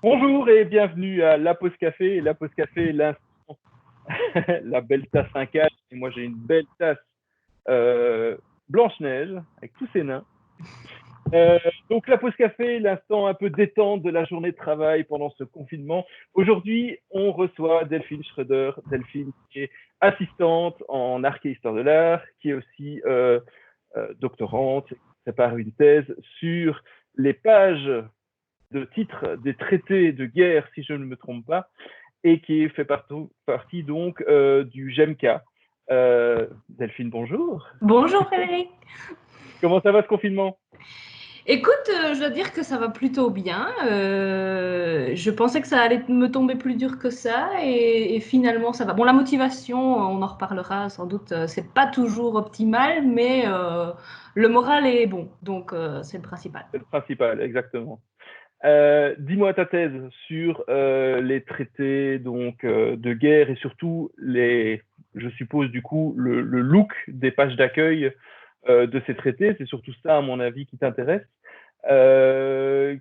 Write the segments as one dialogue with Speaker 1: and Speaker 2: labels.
Speaker 1: Bonjour et bienvenue à La Pause Café. La Pause Café, l'instant, la belle tasse 5 et moi j'ai une belle tasse Blanche-Neige avec tous ses nains. Donc la pause café, l'instant un peu détente de la journée de travail pendant ce confinement. Aujourd'hui, on reçoit Delphine Schröder. Delphine qui est assistante en art et histoire de l'art, qui est aussi doctorante, qui prépare une thèse sur les pages de titres des traités de guerre, si je ne me trompe pas, et qui fait partie donc du GEMCA. Delphine, bonjour.
Speaker 2: Bonjour Frédéric.
Speaker 1: Comment ça va ce confinement?
Speaker 2: Écoute, je dois dire que ça va plutôt bien. Je pensais que ça allait me tomber plus dur que ça et finalement ça va. Bon, la motivation, on en reparlera sans doute, c'est pas toujours optimal, mais le moral est bon, donc c'est le principal.
Speaker 1: C'est le principal, exactement. Dis-moi ta thèse sur les traités donc, de guerre et surtout je suppose du coup, le look des pages d'accueil de ces traités. C'est surtout ça, à mon avis, qui t'intéresse. Euh,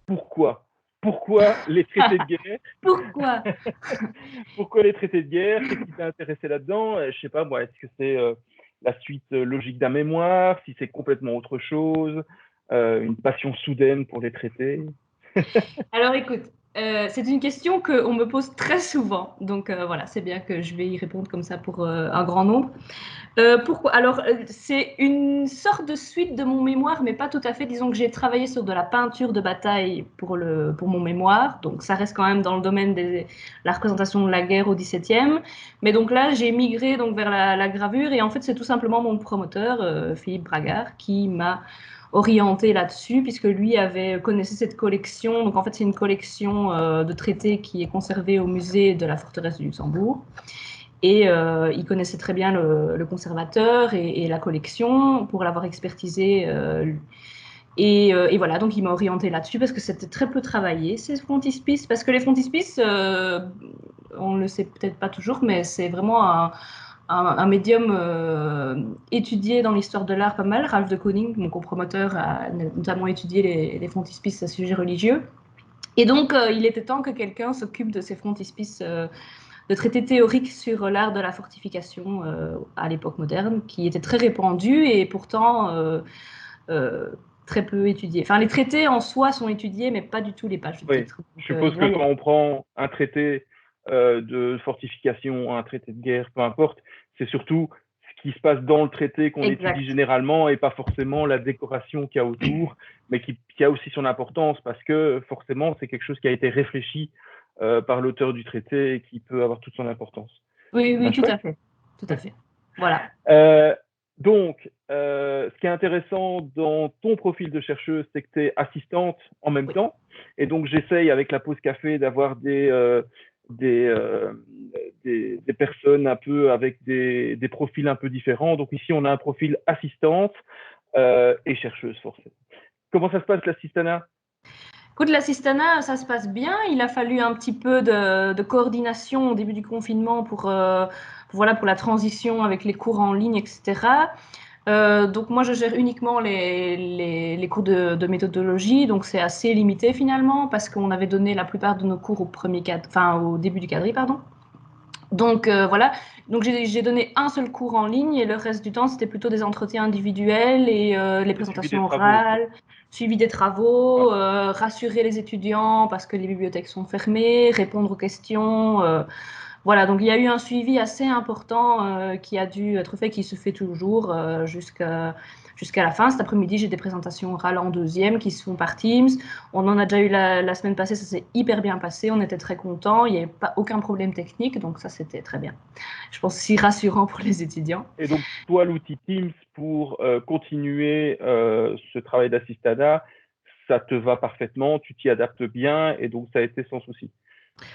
Speaker 1: pourquoi Pourquoi les traités de guerre?
Speaker 2: Pourquoi?
Speaker 1: Pourquoi les traités de guerre? Qu'est-ce qui t'a intéressé là-dedans? Je sais pas, moi, est-ce que c'est la suite logique d'un mémoire? Si c'est complètement autre chose? Une passion soudaine pour les traités?
Speaker 2: Alors écoute, c'est une question qu'on me pose très souvent, donc voilà, c'est bien que je vais y répondre comme ça pour un grand nombre. Pourquoi? Alors, c'est une sorte de suite de mon mémoire, mais pas tout à fait. Disons que j'ai travaillé sur de la peinture de bataille pour mon mémoire, donc ça reste quand même dans le domaine de la représentation de la guerre au XVIIe. Mais donc là, j'ai migré donc vers la gravure, et en fait, c'est tout simplement mon promoteur, Philippe Bragard, qui m'a orienté là-dessus, puisque lui connaissait cette collection. Donc en fait, c'est une collection de traités qui est conservée au musée de la forteresse du Luxembourg. Et il connaissait très bien le conservateur et la collection pour l'avoir expertisé. Et voilà, donc il m'a orienté là-dessus parce que c'était très peu travaillé, ces frontispices. Parce que les frontispices, on ne le sait peut-être pas toujours, mais c'est vraiment un médium étudié dans l'histoire de l'art pas mal. Ralph de Kooning, mon copromoteur, a notamment étudié les frontispices à sujet religieux. Et donc, il était temps que quelqu'un s'occupe de ces frontispices de traités théoriques sur l'art de la fortification à l'époque moderne, qui était très répandu et pourtant euh, très peu étudié. Enfin, les traités en soi sont étudiés, mais pas du tout les pages de
Speaker 1: Oui,
Speaker 2: titre.
Speaker 1: je
Speaker 2: Donc,
Speaker 1: suppose que
Speaker 2: là, il y
Speaker 1: quand
Speaker 2: a...
Speaker 1: on prend un traité de fortification, un traité de guerre, peu importe, c'est surtout ce qui se passe dans le traité qu'on étudie
Speaker 2: Exact.
Speaker 1: généralement et pas forcément la décoration qu'il y a autour, mais qui a aussi son importance parce que forcément c'est quelque chose qui a été réfléchi par l'auteur du traité et qui peut avoir toute son importance.
Speaker 2: Oui,
Speaker 1: Ben,
Speaker 2: oui, tout
Speaker 1: chouette.
Speaker 2: à fait. Tout à fait. Voilà.
Speaker 1: Euh, donc, ce qui est intéressant dans ton profil de chercheuse, c'est que tu es assistante en même
Speaker 2: Oui.
Speaker 1: temps. Et donc, j'essaye avec la pause café d'avoir des, euh, des personnes un peu avec des profils un peu différents. Donc, ici, on a un profil assistante et chercheuse, forcément. Comment ça se passe, l'assistanat?
Speaker 2: Écoute, l'assistanat, ça se passe bien. Il a fallu un petit peu de coordination au début du confinement voilà, pour la transition avec les cours en ligne, etc. Donc moi, je gère uniquement les cours de méthodologie, donc c'est assez limité finalement parce qu'on avait donné la plupart de nos cours au début du quadri, pardon. Donc voilà, donc j'ai donné un seul cours en ligne et le reste du temps c'était plutôt des entretiens individuels et les
Speaker 1: Le suivi des
Speaker 2: présentations
Speaker 1: travaux aussi.
Speaker 2: orales, suivi des
Speaker 1: Ouais.
Speaker 2: travaux, rassurer les étudiants parce que les bibliothèques sont fermées, répondre aux questions. Voilà, donc il y a eu un suivi assez important qui a dû être fait, qui se fait toujours jusqu'à la fin. Cet après-midi, j'ai des présentations orales en deuxième qui se font par Teams. On en a déjà eu la semaine passée, ça s'est hyper bien passé, on était très contents, il n'y avait pas aucun problème technique, donc ça c'était très bien. Je pense si rassurant pour les étudiants.
Speaker 1: Et donc, toi, l'outil Teams pour continuer ce travail d'assistanat, ça te va parfaitement, tu t'y adaptes bien et donc ça a été sans souci.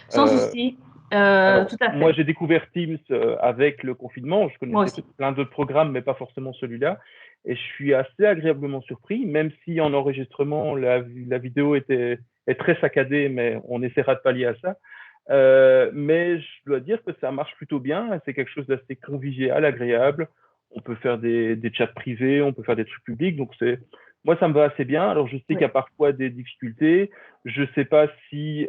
Speaker 2: Sans
Speaker 1: Euh,
Speaker 2: souci,
Speaker 1: alors,
Speaker 2: tout à
Speaker 1: moi,
Speaker 2: fait.
Speaker 1: j'ai découvert Teams avec le confinement. Je
Speaker 2: Moi
Speaker 1: connaissais
Speaker 2: aussi.
Speaker 1: plein d'autres programmes, mais pas forcément celui-là. Et je suis assez agréablement surpris, même si en enregistrement, la vidéo est très saccadée, mais on essaiera de pallier à ça. Mais je dois dire que ça marche plutôt bien. C'est quelque chose d'assez convivial, agréable. On peut faire des chats privés, on peut faire des trucs publics. Donc, Moi, ça me va assez bien. Alors, je sais qu'il y a parfois des difficultés. Je sais pas si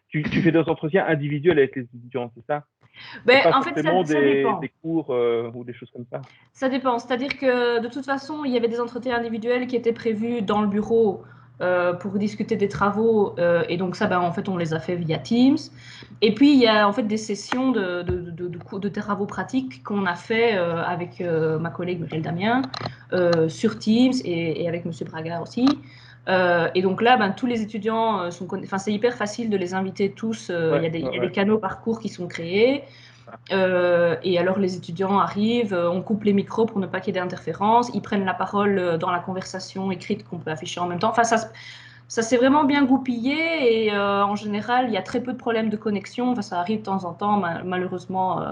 Speaker 1: tu fais des entretiens individuels avec les étudiants, c'est ça? C'est
Speaker 2: Ben,
Speaker 1: pas
Speaker 2: en fait,
Speaker 1: forcément
Speaker 2: ça dépend.
Speaker 1: des cours ou des choses comme ça.
Speaker 2: Ça dépend. C'est-à-dire que de toute façon, il y avait des entretiens individuels qui étaient prévus dans le bureau pour discuter des travaux. Et donc ça, ben, en fait, on les a fait via Teams. Et puis, il y a en fait des sessions de travaux pratiques qu'on a fait avec ma collègue Muriel Damien sur Teams et avec Monsieur Braga aussi. Et donc là, ben, tous les étudiants enfin, c'est hyper facile de les inviter tous. Il y a il y a des canaux parcours qui sont créés. Et alors les étudiants arrivent, on coupe les micros pour ne pas qu'il y ait d'interférences, ils prennent la parole dans la conversation écrite qu'on peut afficher en même temps. Enfin, ça s'est vraiment bien goupillé et en général, il y a très peu de problèmes de connexion. Enfin, ça arrive de temps en temps, malheureusement,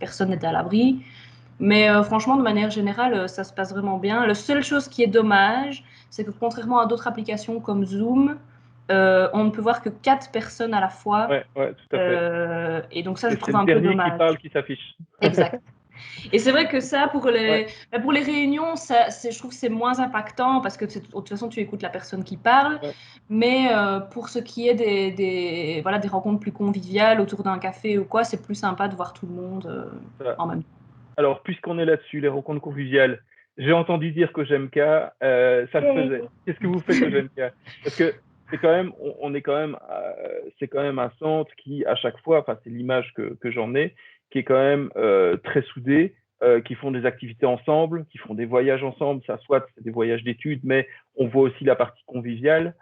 Speaker 2: personne n'est à l'abri. Mais franchement, de manière générale, ça se passe vraiment bien. La seule chose qui est dommage, c'est que contrairement à d'autres applications comme Zoom, on ne peut voir que 4 personnes à la fois.
Speaker 1: Ouais, tout à fait.
Speaker 2: Et donc ça, je
Speaker 1: Et c'est
Speaker 2: trouve
Speaker 1: le
Speaker 2: un peu
Speaker 1: dernier qui
Speaker 2: dommage.
Speaker 1: parle qui s'affiche.
Speaker 2: Exact. Et c'est vrai que ça, pour les réunions, je trouve que c'est moins impactant parce que de toute façon, tu écoutes la personne qui parle.
Speaker 1: Ouais.
Speaker 2: Mais pour ce qui est voilà, des rencontres plus conviviales autour d'un café ou quoi, c'est plus sympa de voir tout le monde en même temps.
Speaker 1: Alors, puisqu'on est là-dessus, les rencontres conviviales, j'ai entendu dire qu'au GMK, ça le faisait. Qu'est-ce que vous faites au GMK? Parce que c'est quand même, on est quand même, c'est quand même un centre qui, à chaque fois, enfin, c'est l'image que j'en ai, qui est quand même très soudé, qui font des activités ensemble, qui font des voyages ensemble. Ça, soit c'est des voyages d'études, mais on voit aussi la partie conviviale.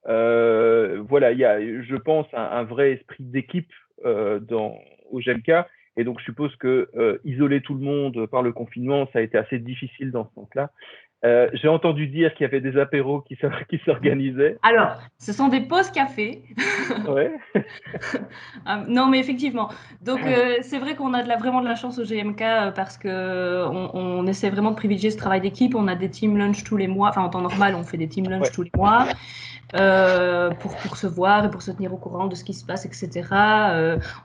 Speaker 1: Voilà, il y a, je pense, un vrai esprit d'équipe au GMK. Et donc, je suppose que isoler tout le monde par le confinement, ça a été assez difficile dans ce sens-là. J'ai entendu dire qu'il y avait des apéros qui s'organisaient.
Speaker 2: Alors, ce sont des pauses café.
Speaker 1: Ouais.
Speaker 2: Non, mais effectivement. Donc, c'est vrai qu'on a vraiment de la chance au GMK parce que on essaie vraiment de privilégier ce travail d'équipe. On a des team lunch tous les mois. Enfin, en temps normal, on fait des team lunch tous les mois pour se voir et pour se tenir au courant de ce qui se passe, etc.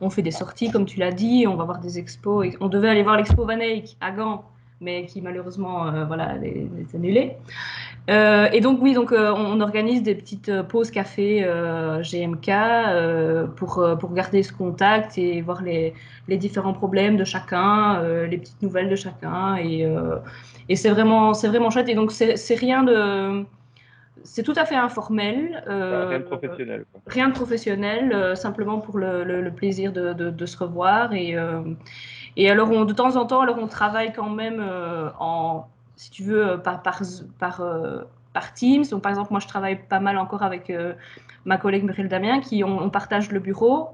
Speaker 2: On fait des sorties, comme tu l'as dit. On va voir des expos. On devait aller voir l'expo Van Eyck à Gand, mais qui malheureusement, voilà, est annulée. Et donc oui, donc on organise des petites pauses café GMK pour garder ce contact et voir les différents problèmes de chacun, les petites nouvelles de chacun et c'est vraiment chouette. Et donc c'est rien de, c'est tout à fait informel,
Speaker 1: Rien de professionnel, quoi.
Speaker 2: rien de professionnel, simplement pour le plaisir de se revoir et alors de temps en temps, alors on travaille quand même si tu veux, par Teams. Donc, par exemple, moi, je travaille pas mal encore avec ma collègue Muriel Damien, on partage le bureau.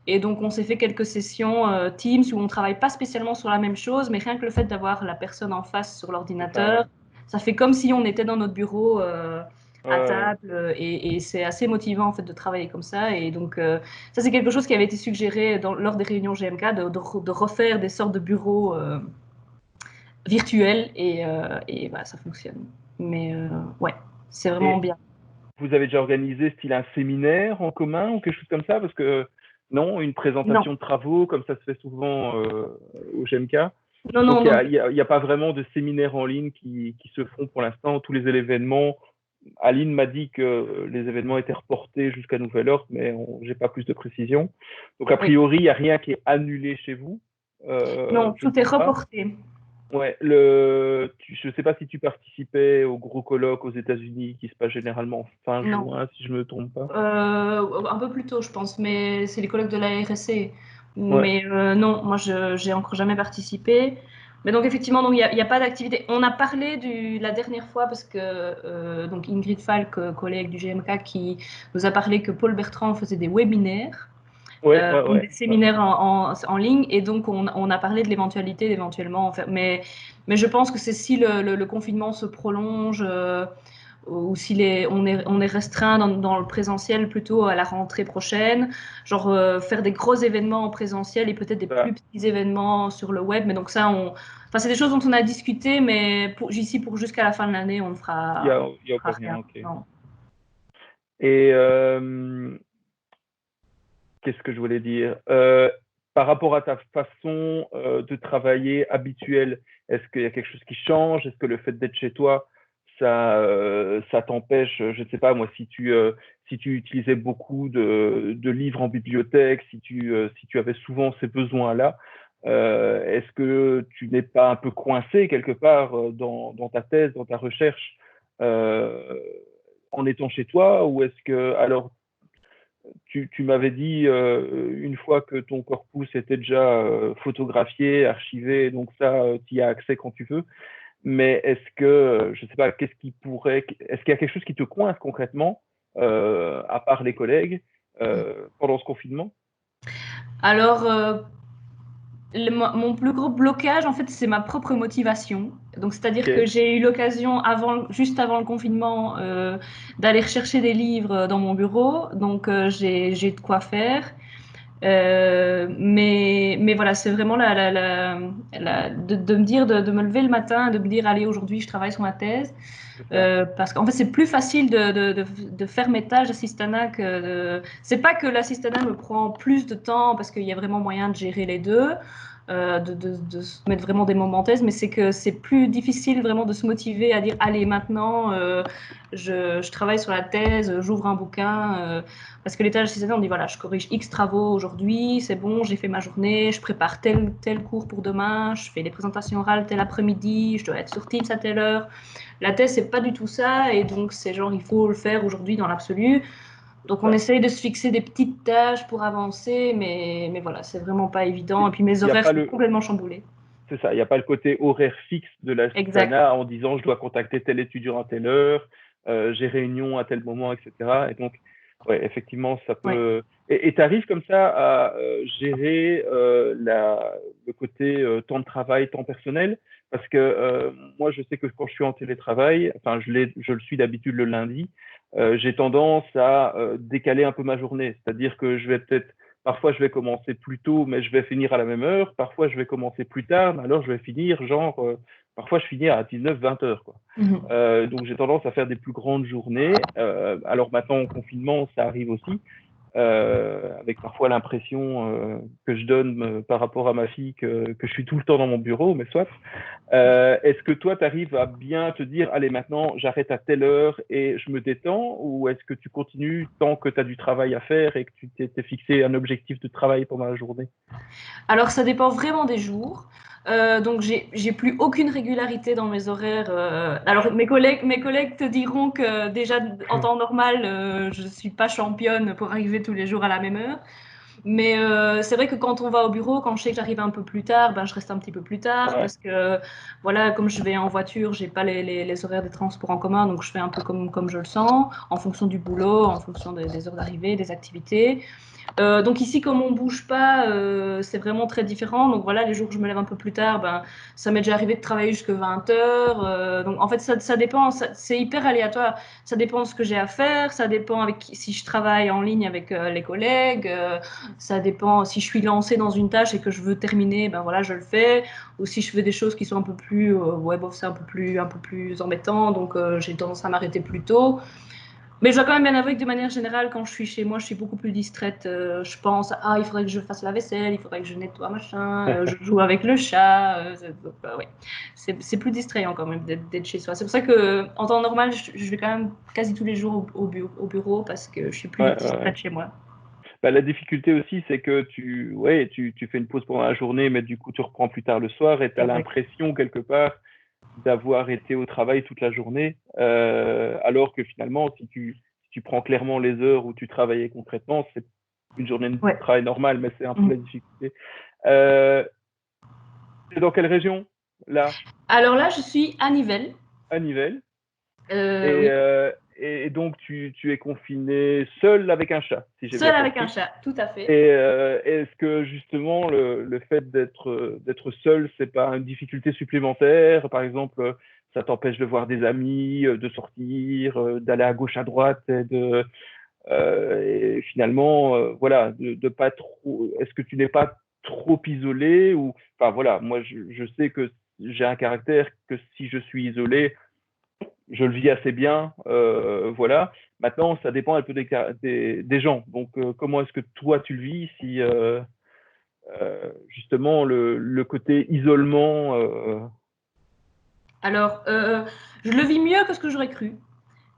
Speaker 2: Et donc, on s'est fait quelques sessions Teams où on travaille pas spécialement sur la même chose, mais rien que le fait d'avoir la personne en face sur l'ordinateur, ça fait comme si on était dans notre bureau à table. Et c'est assez motivant, en fait, de travailler comme ça. Et donc, ça, c'est quelque chose qui avait été suggéré lors des réunions GMK, de refaire des sortes de bureaux virtuels et bah, ça fonctionne. Mais ouais, c'est vraiment
Speaker 1: Et
Speaker 2: bien.
Speaker 1: vous avez déjà organisé style un séminaire en commun ou quelque chose comme ça? Parce que non, une
Speaker 2: Non,
Speaker 1: présentation de travaux, comme ça se fait souvent au GMK.
Speaker 2: non, non,
Speaker 1: Donc,
Speaker 2: donc,
Speaker 1: il y a pas vraiment de séminaires en ligne qui se font pour l'instant. Tous les événements, Aline m'a dit que les événements étaient reportés jusqu'à nouvel ordre, mais j'ai pas plus de précision. Donc, a
Speaker 2: oui.
Speaker 1: priori, il n'y a rien qui est annulé chez vous.
Speaker 2: Non,
Speaker 1: Je ne
Speaker 2: tout est
Speaker 1: pense pas.
Speaker 2: reporté.
Speaker 1: Ouais, je ne sais pas si tu participais au gros colloque aux États-Unis qui se passe généralement fin
Speaker 2: Non.
Speaker 1: juin, si je me trompe pas.
Speaker 2: Un peu plus tôt, je pense, mais c'est les collègues de la RSC.
Speaker 1: Ouais,
Speaker 2: Mais non, moi, j'ai encore jamais participé. Mais donc, effectivement, il y a pas d'activité. On a parlé la dernière fois, parce que donc Ingrid Falk, collègue du GMK, qui nous a parlé que Paul Bertrand faisait des webinaires, donc des séminaires en ligne. Et donc, on a parlé de l'éventualité d'éventuellement en faire. Mais je pense que c'est si le confinement se prolonge. Ou on est restreint dans le présentiel plutôt à la rentrée prochaine, genre faire des gros événements en présentiel et peut-être des plus
Speaker 1: ça,
Speaker 2: petits événements sur le web. Mais donc ça, enfin, c'est des choses dont on a discuté, mais pour jusqu'à la fin de l'année, on ne
Speaker 1: il y a
Speaker 2: fera
Speaker 1: encore rien,
Speaker 2: rien.
Speaker 1: ok.
Speaker 2: Non.
Speaker 1: Et qu'est-ce que je voulais dire? Par rapport à ta façon de travailler habituelle, est-ce qu'il y a quelque chose qui change? Est-ce que le fait d'être chez toi, ça t'empêche, je ne sais pas moi, si tu utilisais beaucoup de livres en bibliothèque, si tu avais souvent ces besoins-là, est-ce que tu n'es pas un peu coincé quelque part dans ta thèse, dans ta recherche, euh, en étant chez toi, ou est-ce que, alors, tu m'avais dit une fois que ton corpus était déjà photographié, archivé, donc ça, tu y as accès quand tu veux. Mais est-ce que, je ne sais pas, est-ce qu'il y a quelque chose qui te coince concrètement, à part les collègues, pendant ce confinement?
Speaker 2: Alors, mon plus gros blocage, en fait, c'est ma propre motivation. Donc, c'est-à-dire que
Speaker 1: Ok,
Speaker 2: j'ai eu l'occasion, juste avant le confinement, d'aller rechercher des livres dans mon bureau. Donc, j'ai de quoi faire. Mais voilà, c'est vraiment de me dire, de me lever le matin, de me dire, allez, aujourd'hui, je travaille sur ma thèse.
Speaker 1: c'est ça.
Speaker 2: Parce qu'en fait, c'est plus facile de faire mes tâches d'assistanat c'est pas que l'assistanat me prend plus de temps parce qu'il y a vraiment moyen de gérer les deux, de se mettre vraiment des moments thèse, mais c'est que c'est plus difficile vraiment de se motiver à dire, allez, maintenant, je travaille sur la thèse, j'ouvre un bouquin, parce que les tâches d'assistanat, on dit, voilà, je corrige X travaux aujourd'hui, c'est bon, j'ai fait ma journée, je prépare tel cours pour demain, je fais les présentations orales tel après-midi, je dois être sur Teams à telle heure. La thèse, c'est pas du tout ça, et donc c'est genre, il faut le faire aujourd'hui dans l'absolu.
Speaker 1: C'est
Speaker 2: Donc on
Speaker 1: ça.
Speaker 2: essaye de se fixer des petites tâches pour avancer, mais voilà, c'est vraiment pas évident. Et puis mes
Speaker 1: Il n'y a
Speaker 2: horaires
Speaker 1: pas
Speaker 2: sont
Speaker 1: le,
Speaker 2: complètement chamboulés.
Speaker 1: c'est ça, il n'y a pas le côté horaire fixe de
Speaker 2: Exact.
Speaker 1: l'assistanat en disant je dois contacter tel étudiant à telle heure, j'ai réunion à tel moment, etc. Et donc, ouais, effectivement, ça
Speaker 2: Ouais.
Speaker 1: peut. Et tu arrives comme ça à gérer le côté temps de travail, temps personnel, parce que moi, je sais que quand je suis en télétravail, enfin, je le suis d'habitude le lundi, j'ai tendance à décaler un peu ma journée, c'est-à-dire que je vais peut-être parfois, je vais commencer plus tôt, mais je vais finir à la même heure. Parfois, je vais commencer plus tard, mais alors je vais finir genre, parfois je finis à 19-20 heures, quoi.
Speaker 2: Mhm.
Speaker 1: Donc j'ai tendance à faire des plus grandes journées. Alors maintenant, en confinement, ça arrive aussi, avec parfois l'impression que je donne par rapport à ma fille que je suis tout le temps dans mon bureau, mais soit. Est-ce que toi, tu arrives à bien te dire, allez, maintenant, j'arrête à telle heure et je me détends, ou est-ce que tu continues tant que tu as du travail à faire et que tu t'es fixé un objectif de travail pendant la journée?
Speaker 2: Alors ça dépend vraiment des jours. Donc j'ai plus aucune régularité dans mes horaires. Alors mes collègues te diront que déjà en temps normal, je suis pas championne pour arriver tous les jours à la même heure. Mais c'est vrai que quand on va au bureau, quand je sais que j'arrive un peu plus tard, ben, je reste un petit peu plus tard
Speaker 1: Ouais,
Speaker 2: parce que, voilà, comme je vais en voiture, j'ai pas les horaires des transports en commun, donc je fais un peu comme je le sens, en fonction du boulot, en fonction des heures d'arrivée, des activités. Donc ici, comme on bouge pas, c'est vraiment très différent. Donc voilà, les jours où je me lève un peu plus tard, ben, ça m'est déjà arrivé de travailler jusqu'à 20 heures. Donc en fait, ça dépend, c'est hyper aléatoire. Ça dépend de ce que j'ai à faire, ça dépend si je travaille en ligne avec les collègues, ça dépend si je suis lancée dans une tâche et que je veux terminer, ben voilà, je le fais. Ou si je fais des choses qui sont un peu plus, ouais, bon, c'est un peu plus embêtant, donc j'ai tendance à m'arrêter plus tôt. Mais je dois quand même bien avouer que de manière générale, quand je suis chez moi, je suis beaucoup plus distraite. Je pense, ah, il faudrait que je fasse la vaisselle, il faudrait que je nettoie machin, je joue avec le chat. Ouais. C'est plus distrayant quand même d'être chez soi. C'est pour ça que en temps normal, je vais quand même quasi tous les jours au bureau parce que je suis plus
Speaker 1: ouais, ouais, ouais.
Speaker 2: distraite chez moi.
Speaker 1: Bah, la difficulté aussi, c'est que ouais, tu fais une pause pendant la journée, mais du coup, tu reprends plus tard le soir et tu as
Speaker 2: Exact.
Speaker 1: l'impression, quelque part, d'avoir été au travail toute la journée, alors que finalement, si tu prends clairement les heures où tu travaillais concrètement, c'est une journée de
Speaker 2: Ouais.
Speaker 1: travail normale, mais c'est un peu la
Speaker 2: Mhm.
Speaker 1: difficulté. Euh, c'est dans quelle région, là,
Speaker 2: Alors là, je suis à Nivelles.
Speaker 1: à Nivelles? Et,
Speaker 2: Oui,
Speaker 1: donc, tu es confiné seul avec un chat, si j'ai bien
Speaker 2: seule avec un
Speaker 1: compris.
Speaker 2: chat, tout à fait.
Speaker 1: Et est-ce que justement le fait d'être seul, c'est pas une difficulté supplémentaire? Par exemple, ça t'empêche de voir des amis, de sortir, d'aller à gauche à droite et finalement, voilà, de pas trop. Est-ce que tu n'es pas trop isolé ou enfin voilà, moi je sais que j'ai un caractère que si je suis isolé, je le vis assez bien, voilà. Maintenant, ça dépend un peu des gens. Donc, comment est-ce que toi tu le vis si justement le côté isolement
Speaker 2: Alors, Je le vis mieux que ce que j'aurais cru.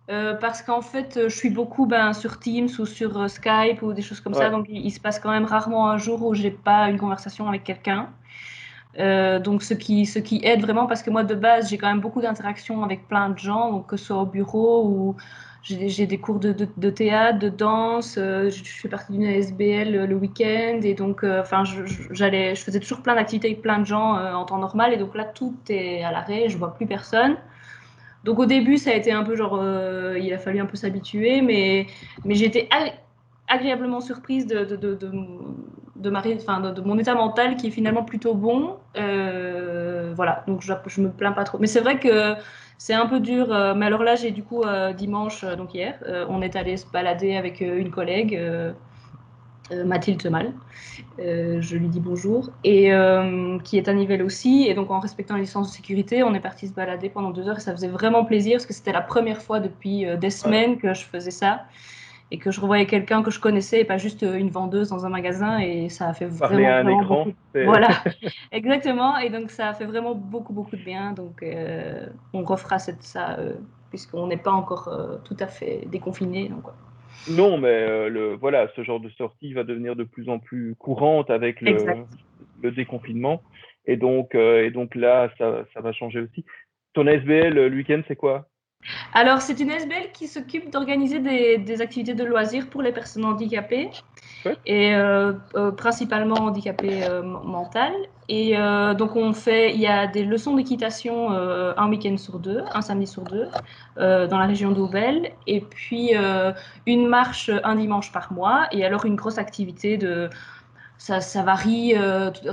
Speaker 2: Parce qu'en fait, je suis beaucoup sur Teams ou sur Skype ou des choses comme ça,
Speaker 1: Ouais.
Speaker 2: donc il se passe quand même rarement un jour où j'ai pas une conversation avec quelqu'un. Donc ce qui aide vraiment, parce que moi de base j'ai quand même beaucoup d'interactions avec plein de gens, donc que ce soit au bureau ou j'ai des cours de théâtre, de danse, je fais partie d'une ASBL le week-end et donc enfin je faisais toujours plein d'activités avec plein de gens en temps normal et donc là tout est à l'arrêt, je vois plus personne. Donc au début, ça a été un peu genre, il a fallu un peu s'habituer, mais j'ai été agréablement surprise de mon état mental qui est finalement plutôt bon. Voilà, donc je me plains pas trop. Mais c'est vrai que c'est un peu dur. Mais alors là, j'ai du coup dimanche, donc hier, on est allé se balader avec une collègue, Mathilde Mal. Je lui dis bonjour, et qui est à Nivelles aussi. Et donc, en respectant les licences de sécurité, on est parti se balader pendant 2 heures et ça faisait vraiment plaisir parce que c'était la première fois depuis des
Speaker 1: Ouais.
Speaker 2: semaines que je faisais ça et que je revoyais quelqu'un que je connaissais et pas juste une vendeuse dans un magasin. Et ça a fait
Speaker 1: Parler
Speaker 2: vraiment,
Speaker 1: à un
Speaker 2: vraiment beaucoup.
Speaker 1: écran, c'est
Speaker 2: Voilà, exactement. Et donc, ça a fait vraiment beaucoup, beaucoup de bien. Donc, on refera ça puisqu'on n'est pas encore tout à fait déconfiné. Donc, ouais.
Speaker 1: non, mais voilà, ce genre de sortie va devenir de plus en plus courante avec
Speaker 2: Exact.
Speaker 1: le déconfinement. Et donc là, ça va changer aussi. Ton ASBL, le week-end, c'est quoi?
Speaker 2: Alors, c'est une SBL qui s'occupe d'organiser des activités de loisirs pour les personnes handicapées
Speaker 1: Chouette.
Speaker 2: et principalement handicapées mentales. Et donc, il y a des leçons d'équitation un week-end sur deux, un samedi sur deux, dans la région d'Auvel. Et puis, une marche un dimanche par mois. Et alors, une grosse activité ça varie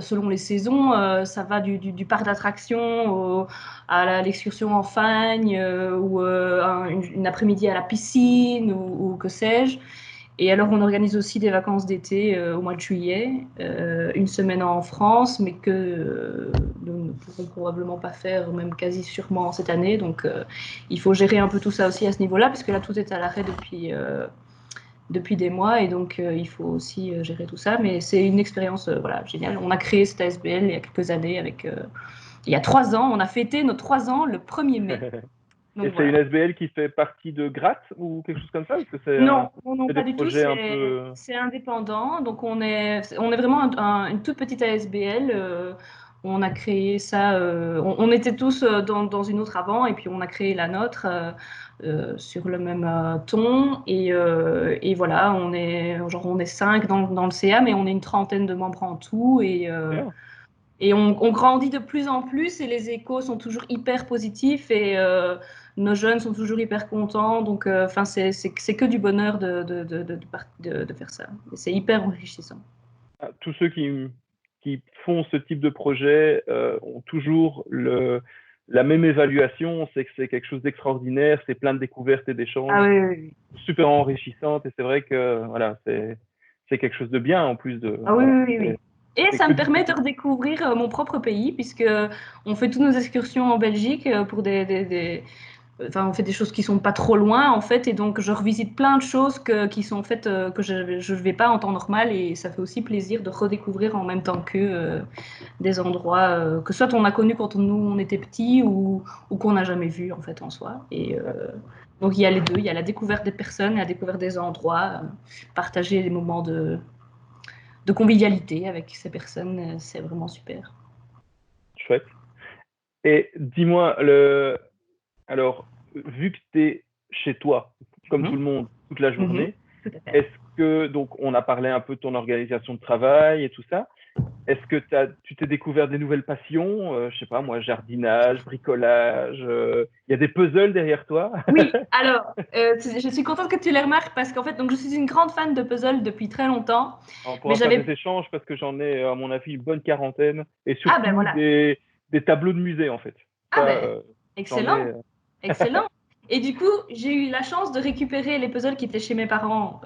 Speaker 2: selon les saisons. Ça va du parc d'attractions à l'excursion en Fagne ou une après-midi à la piscine ou que sais-je. Et alors, on organise aussi des vacances d'été au mois de juillet, une semaine en France, mais que nous ne pourrons probablement pas faire, même quasi sûrement cette année. Donc, il faut gérer un peu tout ça aussi à ce niveau-là, parce que là, tout est à l'arrêt depuis des mois et donc il faut aussi gérer tout ça. Mais c'est une expérience voilà, géniale. On a créé cette ASBL il y a quelques années il y a 3 ans. On a fêté nos 3 ans le 1er mai.
Speaker 1: Et
Speaker 2: Donc
Speaker 1: c'est une
Speaker 2: voilà.
Speaker 1: SBL qui fait partie de Gratte ou quelque chose comme ça? Parce que
Speaker 2: Non, non, non,
Speaker 1: c'est des
Speaker 2: pas du tout.
Speaker 1: projets un peu.
Speaker 2: C'est indépendant. Donc on est vraiment une toute petite ASBL. On a créé ça. On était tous dans une autre avant et puis on a créé la nôtre sur le même ton. Et voilà, on est 5 dans le CA, mais on est une trentaine de membres en tout.
Speaker 1: Bien.
Speaker 2: Et on grandit de plus en plus et les échos sont toujours hyper positifs et nos jeunes sont toujours hyper contents. Donc, enfin, c'est que du bonheur de faire ça. Et c'est hyper enrichissant.
Speaker 1: Ah, tous ceux qui font ce type de projet ont toujours la même évaluation, c'est que c'est quelque chose d'extraordinaire, c'est plein de découvertes et
Speaker 2: Ah
Speaker 1: d'échanges
Speaker 2: oui, oui, oui.
Speaker 1: super enrichissantes, et c'est vrai que voilà, c'est quelque chose de bien en plus de
Speaker 2: Ah oui,
Speaker 1: voilà,
Speaker 2: oui, oui, oui. Et
Speaker 1: c'est
Speaker 2: ça
Speaker 1: que
Speaker 2: me
Speaker 1: du
Speaker 2: permet de
Speaker 1: positif.
Speaker 2: redécouvrir mon propre pays, puisque on fait toutes nos excursions en Belgique pour enfin, on fait des choses qui sont pas trop loin en fait, et donc je revisite plein de choses qui sont faites que je vais pas en temps normal, et ça fait aussi plaisir de redécouvrir en même temps qu'eux des endroits que soit on a connus quand nous on était petits ou qu'on n'a jamais vu en fait en soi. Et donc il y a les deux, il y a la découverte des personnes et la découverte des endroits, partager les moments de convivialité avec ces personnes, c'est vraiment super.
Speaker 1: Chouette. Et dis-moi, alors, vu que tu es chez toi, comme tout
Speaker 2: Mhm.
Speaker 1: le monde, toute la
Speaker 2: Mhm.
Speaker 1: journée,
Speaker 2: Tout à fait.
Speaker 1: est-ce que, donc, on a parlé un peu de ton organisation de travail et tout ça, est-ce que tu t'es découvert des nouvelles passions? Je sais pas, moi, jardinage, bricolage, il y a des puzzles derrière toi?
Speaker 2: Oui, alors, je suis contente que tu les remarques parce qu'en fait, donc, je suis une grande fan de puzzle depuis très longtemps,
Speaker 1: On
Speaker 2: mais
Speaker 1: pourra faire des
Speaker 2: j'avais...
Speaker 1: échanges parce que j'en ai, à mon avis, une bonne quarantaine et
Speaker 2: Ah ben
Speaker 1: surtout
Speaker 2: voilà.
Speaker 1: des tableaux de musée, en fait.
Speaker 2: Ah
Speaker 1: Ça,
Speaker 2: ben,
Speaker 1: j'en ai.
Speaker 2: excellent, excellent. Et du coup, j'ai eu la chance de récupérer les puzzles qui étaient chez mes parents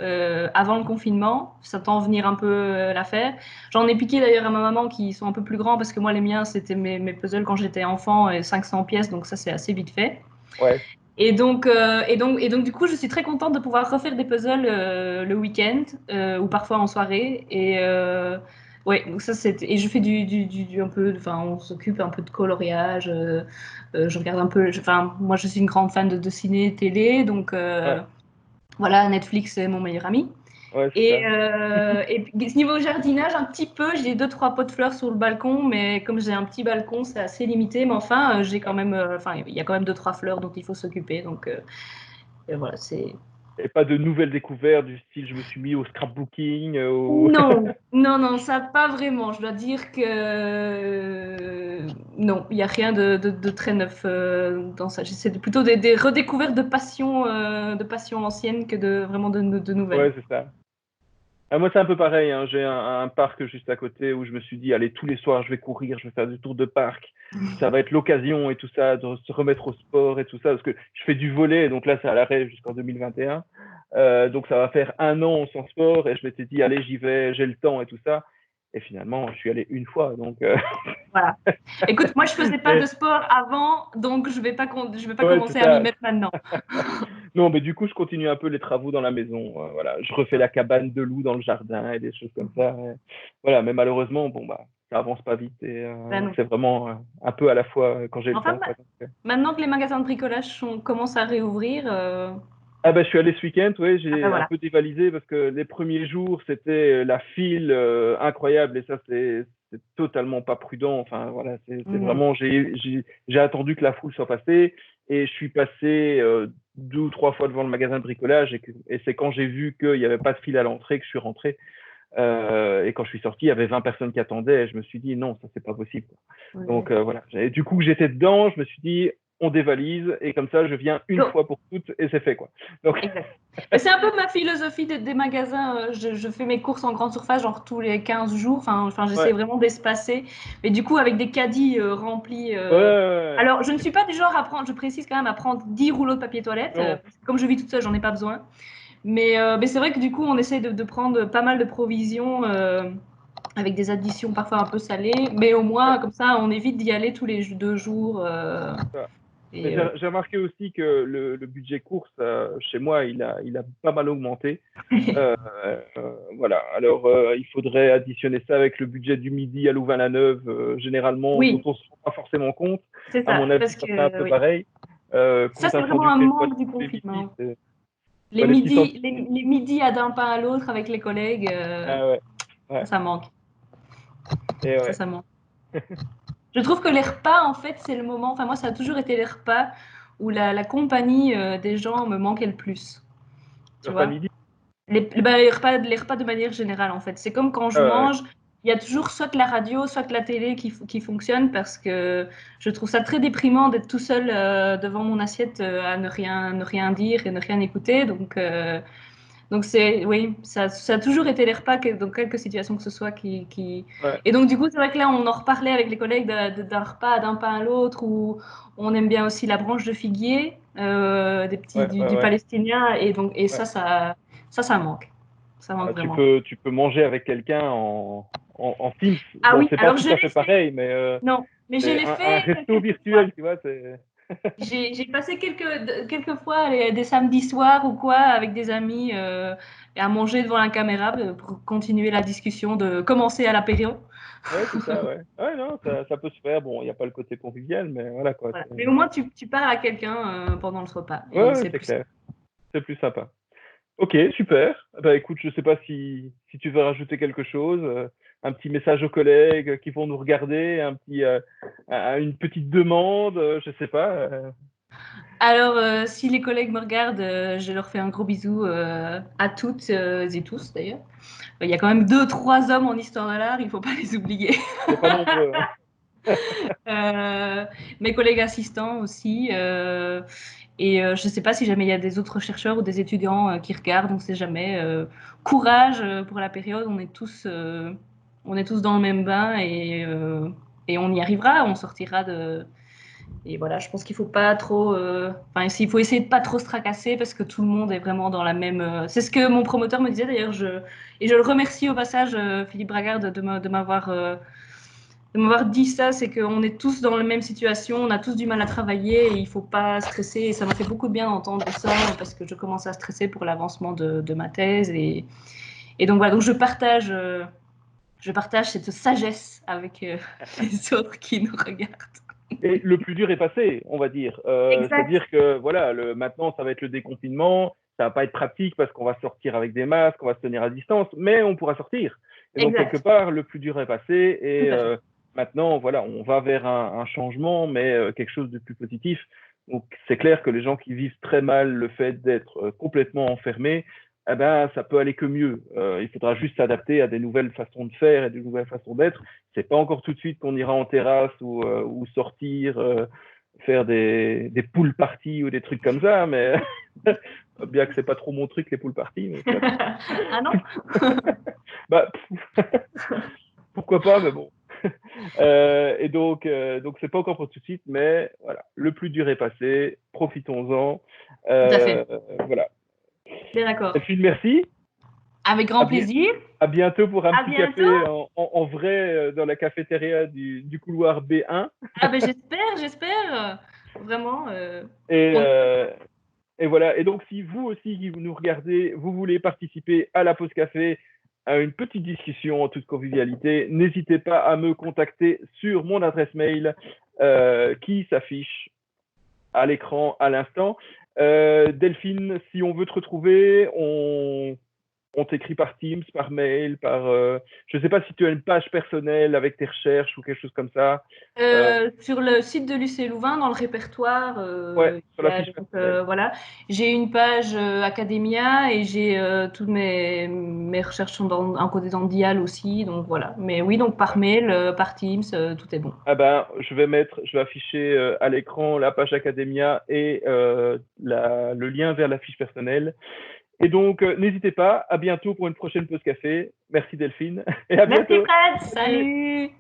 Speaker 2: avant le confinement, s'attend venir un peu la faire. J'en ai piqué d'ailleurs à ma maman qui sont un peu plus grands parce que moi les miens c'était mes puzzles quand j'étais enfant et 500 pièces, donc ça c'est assez vite fait.
Speaker 1: Ouais,
Speaker 2: Et donc du coup je suis très contente de pouvoir refaire des puzzles le week-end ou parfois en soirée. Et Ouais, donc ça c'était et je fais un peu, enfin on s'occupe un peu de coloriage. Je regarde un peu. Enfin moi je suis une grande fan de ciné, télé, donc
Speaker 1: Ouais,
Speaker 2: voilà Netflix est mon meilleur ami.
Speaker 1: ouais, c'est ça.
Speaker 2: Et puis, niveau jardinage, un petit peu, j'ai 2-3 pots de fleurs sur le balcon, mais comme j'ai un petit balcon, c'est assez limité. Mais enfin, j'ai quand même, enfin, il y a quand même 2-3 fleurs dont il faut s'occuper. Donc et voilà, c'est.
Speaker 1: Et pas de nouvelles découvertes du style je me suis mis au scrapbooking,
Speaker 2: Non, non, non, ça pas vraiment. Je dois dire que non, il n'y a rien de très neuf dans ça. J'essaie plutôt des redécouvertes de passion anciennes que vraiment de nouvelles.
Speaker 1: Ouais, c'est ça. Ah, moi, c'est un peu pareil, hein. J'ai un parc juste à côté où je me suis dit, allez, tous les soirs, je vais courir, je vais faire du tour de parc. Ça va être l'occasion et tout ça, de se remettre au sport et tout ça, parce que je fais du volley, donc là, c'est à l'arrêt jusqu'en 2021. Donc, ça va faire 1 an sans sport et je m'étais dit, allez, j'y vais, j'ai le temps et tout ça. Et finalement, je suis allé une fois. Donc,
Speaker 2: Voilà. Écoute, moi, je faisais pas de
Speaker 1: mais,
Speaker 2: sport avant, donc je vais pas
Speaker 1: ouais, c'est
Speaker 2: commencer à m'y
Speaker 1: ça.
Speaker 2: mettre maintenant.
Speaker 1: Non, mais du coup, je continue un peu les travaux dans la maison. Voilà, je refais la cabane de loup dans le jardin et des choses comme ça. Voilà, mais malheureusement, bon bah, ça avance pas vite et
Speaker 2: Ben non.
Speaker 1: c'est vraiment un peu à la fois quand j'ai le
Speaker 2: Enfin,
Speaker 1: temps, quoi. Donc,
Speaker 2: maintenant que les magasins de bricolage commencent à réouvrir,
Speaker 1: ah bah, je suis allé ce week-end, ouais,
Speaker 2: ah ben
Speaker 1: j'ai un
Speaker 2: voilà.
Speaker 1: peu dévalisé parce que les premiers jours, c'était la file incroyable et ça, c'est totalement pas prudent. Enfin, voilà, c'est
Speaker 2: Mhm.
Speaker 1: vraiment, j'ai attendu que la foule soit passée et je suis passé 2 ou 3 fois devant le magasin de bricolage et c'est quand j'ai vu qu'il n'y avait pas de file à l'entrée que je suis rentré. Et quand je suis sorti, il y avait 20 personnes qui attendaient et je me suis dit non, ça c'est pas possible, quoi.
Speaker 2: Ouais.
Speaker 1: Donc voilà. Et du coup, j'étais dedans, je me suis dit on dévalise et comme ça, je viens une
Speaker 2: Donc,
Speaker 1: fois pour toutes et c'est fait, quoi. Donc
Speaker 2: exact. Mais c'est un peu ma philosophie des magasins. Je fais mes courses en grande surface, genre tous les 15 jours. Enfin j'essaie
Speaker 1: ouais,
Speaker 2: vraiment d'espacer. Mais du coup, avec des caddies remplis.
Speaker 1: ouais, ouais, ouais.
Speaker 2: Alors, je ne suis pas du genre à prendre, je précise quand même, à prendre 10 rouleaux de papier toilette.
Speaker 1: Non,
Speaker 2: Parce que comme je vis toute seule, j'en ai pas besoin. Mais c'est vrai que du coup, on essaie de prendre pas mal de provisions avec des additions parfois un peu salées. Mais au
Speaker 1: ouais,
Speaker 2: moins, comme ça, on évite d'y aller tous les 2 jours.
Speaker 1: ça. Mais
Speaker 2: Et,
Speaker 1: j'ai remarqué aussi que le budget course chez moi, il a pas mal augmenté. Voilà. Alors, il faudrait additionner ça avec le budget du midi à Louvain-la-Neuve, généralement, dont
Speaker 2: oui,
Speaker 1: on ne se rend pas forcément compte.
Speaker 2: c'est
Speaker 1: À
Speaker 2: ça.
Speaker 1: mon avis,
Speaker 2: Parce
Speaker 1: ça sera un
Speaker 2: que
Speaker 1: peu
Speaker 2: oui.
Speaker 1: pareil.
Speaker 2: Ça,
Speaker 1: Compte
Speaker 2: c'est
Speaker 1: un
Speaker 2: vraiment
Speaker 1: fondu
Speaker 2: un
Speaker 1: chez toi
Speaker 2: manque du
Speaker 1: tous les midis,
Speaker 2: confinement.
Speaker 1: c'est
Speaker 2: Les
Speaker 1: ouais, les petits temps.
Speaker 2: midis, les midis à d'un pain à l'autre avec les collègues,
Speaker 1: Ah ouais, ouais,
Speaker 2: ça manque.
Speaker 1: et ouais,
Speaker 2: Ça manque. Je trouve que les repas, en fait, c'est le moment. Enfin, moi, ça a toujours été les repas où la compagnie des gens me manquait le plus.
Speaker 1: le
Speaker 2: Tu
Speaker 1: repas de
Speaker 2: vois?
Speaker 1: midi.
Speaker 2: Les repas de manière générale, en fait. C'est comme quand
Speaker 1: Ah
Speaker 2: je
Speaker 1: ouais,
Speaker 2: mange, il y a toujours soit la radio, soit la télé qui fonctionne parce que je trouve ça très déprimant d'être tout seul devant mon assiette à ne rien dire et ne rien écouter. Donc c'est, oui, ça a toujours été les repas, dans quelques situations que ce soit, qui.
Speaker 1: ouais,
Speaker 2: Et donc du coup, c'est vrai que là, on en reparlait avec les collègues d'un repas, d'un pain à l'autre, où on aime bien aussi la branche de figuier,
Speaker 1: ouais, ouais,
Speaker 2: du
Speaker 1: ouais,
Speaker 2: palestinien, et donc et
Speaker 1: ouais.
Speaker 2: ça manque, ça manque
Speaker 1: Ah, tu
Speaker 2: vraiment.
Speaker 1: peux, tu peux manger avec quelqu'un en Teams.
Speaker 2: Ah
Speaker 1: Bon,
Speaker 2: oui,
Speaker 1: c'est pas
Speaker 2: alors
Speaker 1: tout
Speaker 2: je
Speaker 1: à
Speaker 2: l'ai
Speaker 1: fait
Speaker 2: fait,
Speaker 1: pareil, mais
Speaker 2: non, mais je
Speaker 1: c'est
Speaker 2: l'ai
Speaker 1: un
Speaker 2: fait
Speaker 1: resto
Speaker 2: quelques fois.
Speaker 1: virtuel, tu vois. C'est
Speaker 2: J'ai passé quelques fois des samedis soirs ou quoi avec des amis et à manger devant la caméra pour continuer la discussion de commencer à l'apéro.
Speaker 1: ouais, c'est ça, ouais. Ouais, non, ça peut se faire. Bon, il n'y a pas le côté convivial, mais voilà quoi.
Speaker 2: Voilà. Mais au moins, tu parles à quelqu'un pendant le repas
Speaker 1: Ouais,
Speaker 2: et
Speaker 1: ouais,
Speaker 2: c'est
Speaker 1: c'est
Speaker 2: plus
Speaker 1: clair. C'est plus sympa. Ok, super. Bah écoute, je sais pas si tu veux rajouter quelque chose, un petit message aux collègues qui vont nous regarder, une petite demande, je sais pas.
Speaker 2: Alors, si les collègues me regardent, je leur fais un gros bisou à toutes et tous d'ailleurs. Il y a quand même 2-3 hommes en histoire de l'art, il ne faut pas les oublier.
Speaker 1: On n'est pas nombreux, hein.
Speaker 2: Mes collègues assistants aussi. Et je ne sais pas si jamais il y a des autres chercheurs ou des étudiants qui regardent, on ne sait jamais. Courage pour la période, on est tous dans le même bain et on y arrivera, on sortira de. Et voilà, je pense qu'il faut pas trop. Enfin, il faut essayer de pas trop se tracasser parce que tout le monde est vraiment dans la même. C'est ce que mon promoteur me disait d'ailleurs. Et je le remercie au passage, Philippe Bragard, de m'avoir dit ça, c'est qu'on est tous dans la même situation, on a tous du mal à travailler et il ne faut pas stresser. Et ça m'a fait beaucoup de bien d'entendre ça parce que je commence à stresser pour l'avancement de ma thèse. Et donc voilà, donc je partage cette sagesse avec les autres qui nous regardent.
Speaker 1: Et le plus dur est passé, on va dire. C'est-à-dire que voilà, maintenant, ça va être le déconfinement. Ça va pas être pratique parce qu'on va sortir avec des masques, on va se tenir à distance, mais on pourra sortir. Et donc, quelque part, le plus dur est passé. Et maintenant, voilà, on va vers un changement, mais quelque chose de plus positif. Donc, c'est clair que les gens qui vivent très mal le fait d'être complètement enfermés, eh ben, ça peut aller que mieux. Il faudra juste s'adapter à des nouvelles façons de faire et des nouvelles façons d'être. C'est pas encore tout de suite qu'on ira en terrasse ou sortir, faire des pool parties ou des trucs comme ça, mais bien que c'est pas trop mon truc les pool parties. Mais
Speaker 2: ah non.
Speaker 1: Bah, pourquoi pas, mais bon. Et donc c'est pas encore pour tout de suite, mais voilà, le plus dur est passé. Profitons-en.
Speaker 2: Tout à fait.
Speaker 1: Voilà.
Speaker 2: Bien d'accord.
Speaker 1: Delphine, merci.
Speaker 2: Avec grand plaisir.
Speaker 1: À bientôt pour un petit café en vrai dans la cafétéria du couloir B1.
Speaker 2: Ah ben j'espère. Vraiment.
Speaker 1: Et voilà. Et donc, si vous aussi qui nous regardez, vous voulez participer à la pause café, à une petite discussion en toute convivialité, n'hésitez pas à me contacter sur mon adresse mail qui s'affiche à l'écran à l'instant. Delphine, si on veut te retrouver, on t'écrit par Teams, par mail, je ne sais pas si tu as une page personnelle avec tes recherches ou quelque chose comme ça.
Speaker 2: Sur le site de l'UC Louvain, dans le répertoire,
Speaker 1: sur la fiche
Speaker 2: voilà, j'ai une page Academia et j'ai toutes mes recherches sont en côté dans Dial aussi, donc voilà. Mais oui, donc par mail, par Teams, tout est bon.
Speaker 1: Ah ben, je vais afficher à l'écran la page Academia et le lien vers la fiche personnelle. Et donc, n'hésitez pas. À bientôt pour une prochaine pause café. Merci Delphine. Et à bientôt.
Speaker 2: Merci Fred. Salut.